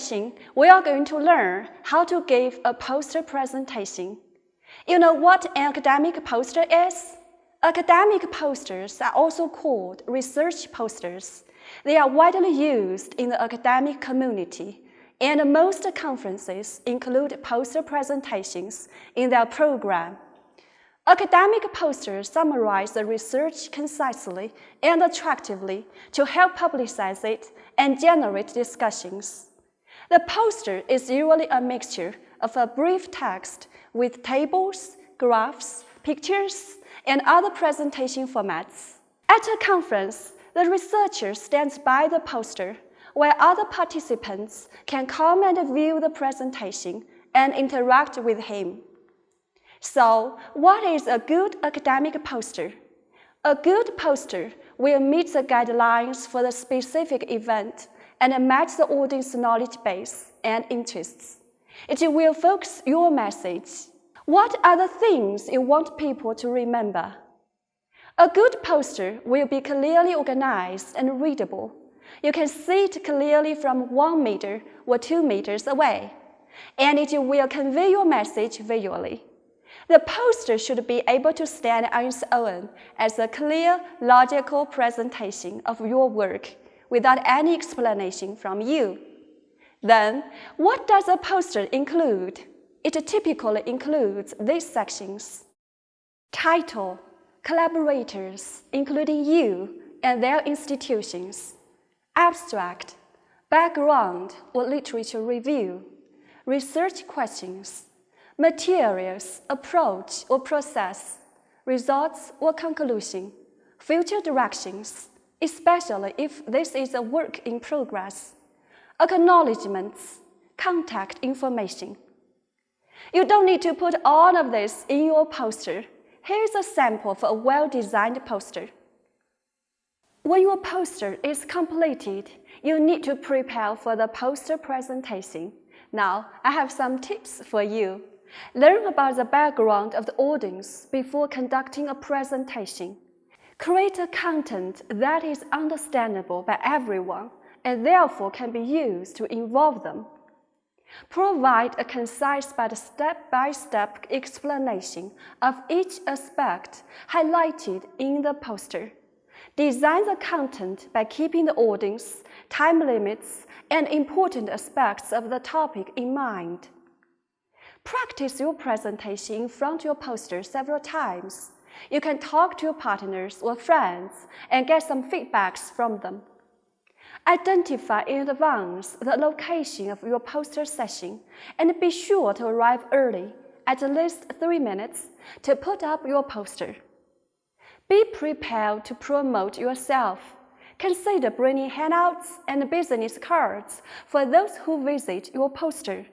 session, we are going to learn how to give a poster presentation. You know what an academic poster is? Academic posters are also called research posters. They are widely used in the academic community, and most conferences include poster presentations in their program. Academic posters summarize the research concisely and attractively to help publicize it and generate discussions. The poster is usually a mixture of a brief text with tables, graphs, pictures, and other presentation formats. At a conference, the researcher stands by the poster, while other participants can come and view the presentation and interact with him. So, what is a good academic poster? A good poster will meet the guidelines for the specific event and match the audience's knowledge base and interests. It will focus your message. What are the things you want people to remember? A good poster will be clearly organized and readable. You can see it clearly from 1 meter or 2 meters away, and it will convey your message visually. The poster should be able to stand on its own as a clear, logical presentation of your work without any explanation from you. Then, what does a poster include? It typically includes these sections: title, collaborators, including you and their institutions; abstract, background or literature review; research questions; materials, approach or process; results or conclusion; future directions, especially if this is a work in progress; acknowledgements; contact information. You don't need to put all of this in your poster. Here's a sample for a well-designed poster. When your poster is completed, you need to prepare for the poster presentation. Now, I have some tips for you. Learn about the background of the audience before conducting a presentation. Create a content that is understandable by everyone and therefore can be used to involve them. Provide a concise but step-by-step explanation of each aspect highlighted in the poster. Design the content by keeping the audience, time limits, and important aspects of the topic in mind. Practice your presentation in front of your poster several times. You can talk to your partners or friends and get some feedbacks from them. Identify in advance the location of your poster session and be sure to arrive early, at least 3 minutes, to put up your poster. Be prepared to promote yourself. Consider bringing handouts and business cards for those who visit your poster.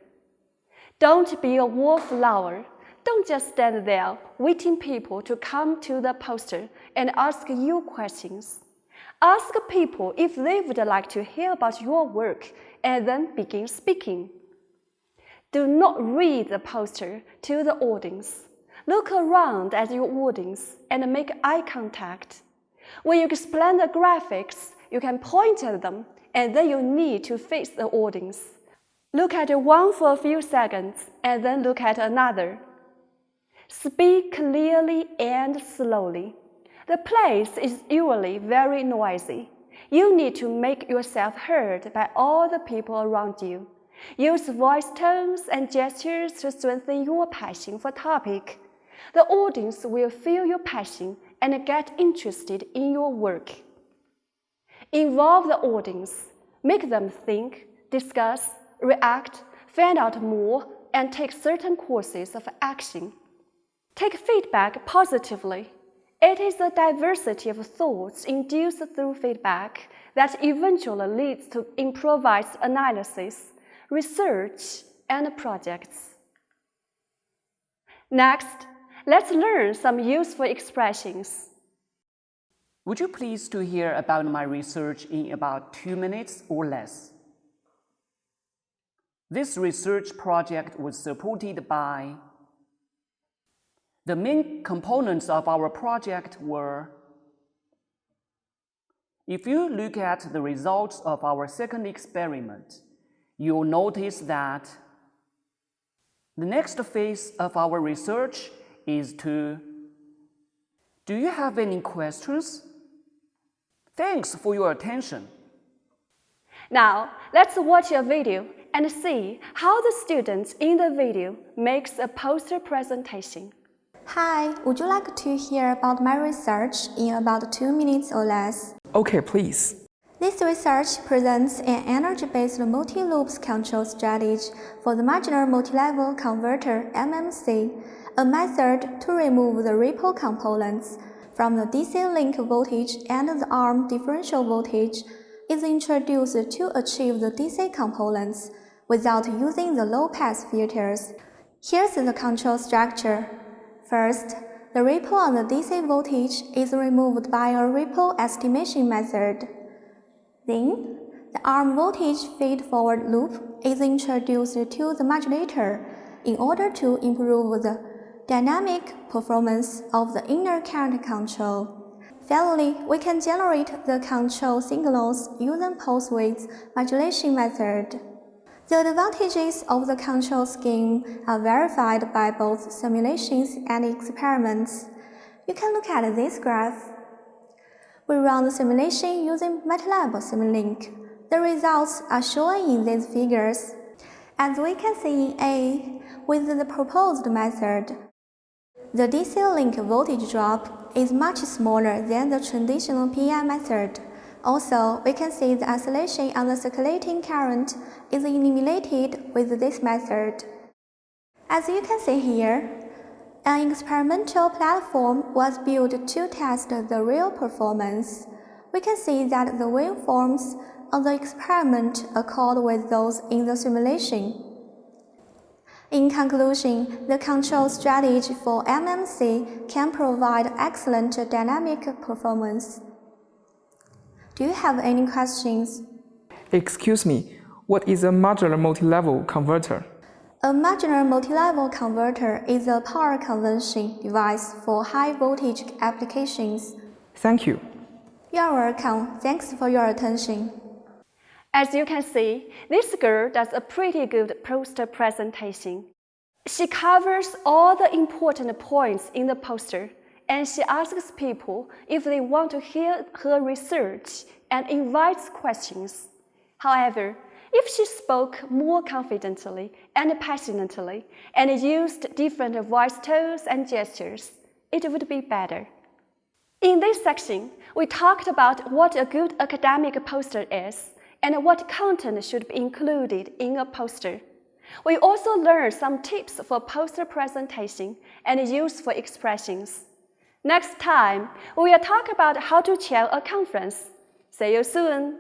Don't be a wallflower. Don't just stand there waiting people to come to the poster and ask you questions. Ask people if they would like to hear about your work and then begin speaking. Do not read the poster to the audience. Look around at your audience and make eye contact. When you explain the graphics, you can point at them and then you need to face the audience. Look at one for a few seconds and then look at another. Speak clearly and slowly. The place is usually very noisy. You need to make yourself heard by all the people around you. Use voice tones and gestures to strengthen your passion for the topic. The audience will feel your passion and get interested in your work. Involve the audience. Make them think, discuss, react, find out more, and take certain courses of action. Take feedback positively. It is the diversity of thoughts induced through feedback that eventually leads to improvised analysis, research, and projects. Next, let's learn some useful expressions. Would you please to hear about my research in about 2 minutes or less? This research project was supported by. The main components of our project were. If you look at the results of our second experiment, you'll notice that the next phase of our research is to... Do you have any questions? Thanks for your attention. Now, let's watch a video and see how the students in the video makes a poster presentation. Hi, would you like to hear about my research in about 2 minutes or less? Okay, please. This research presents an energy-based multi-loops control strategy for the marginal multi-level converter MMC, a method to remove the ripple components from the DC link voltage and the arm differential voltage is introduced to achieve the DC components without using the low-pass filters. Here's the control structure. First, the ripple on the DC voltage is removed by a ripple estimation method. Then, the arm voltage feed-forward loop is introduced to the modulator in order to improve the dynamic performance of the inner current control. Finally, we can generate the control signals using pulse width modulation method. The advantages of the control scheme are verified by both simulations and experiments. You can look at this graph. We run the simulation using MATLAB Simulink. The results are shown in these figures. As we can see in A, with the proposed method, the DC link voltage drop is much smaller than the traditional PI method. Also, we can see the oscillation on the circulating current is eliminated with this method. As you can see here, an experimental platform was built to test the real performance. We can see that the waveforms on the experiment accord with those in the simulation. In conclusion, the control strategy for MMC can provide excellent dynamic performance. Do you have any questions? Excuse me, what is a modular multi-level converter? A marginal multi-level converter is a power conversion device for high-voltage applications. Thank you. You're welcome. Thanks for your attention. As you can see, this girl does a pretty good poster presentation. She covers all the important points in the poster, and she asks people if they want to hear her research and invites questions. However, if she spoke more confidently and passionately and used different voice tones and gestures, it would be better. In this section, we talked about what a good academic poster is and what content should be included in a poster. We also learned some tips for poster presentation and useful expressions. Next time, we will talk about how to chair a conference. See you soon!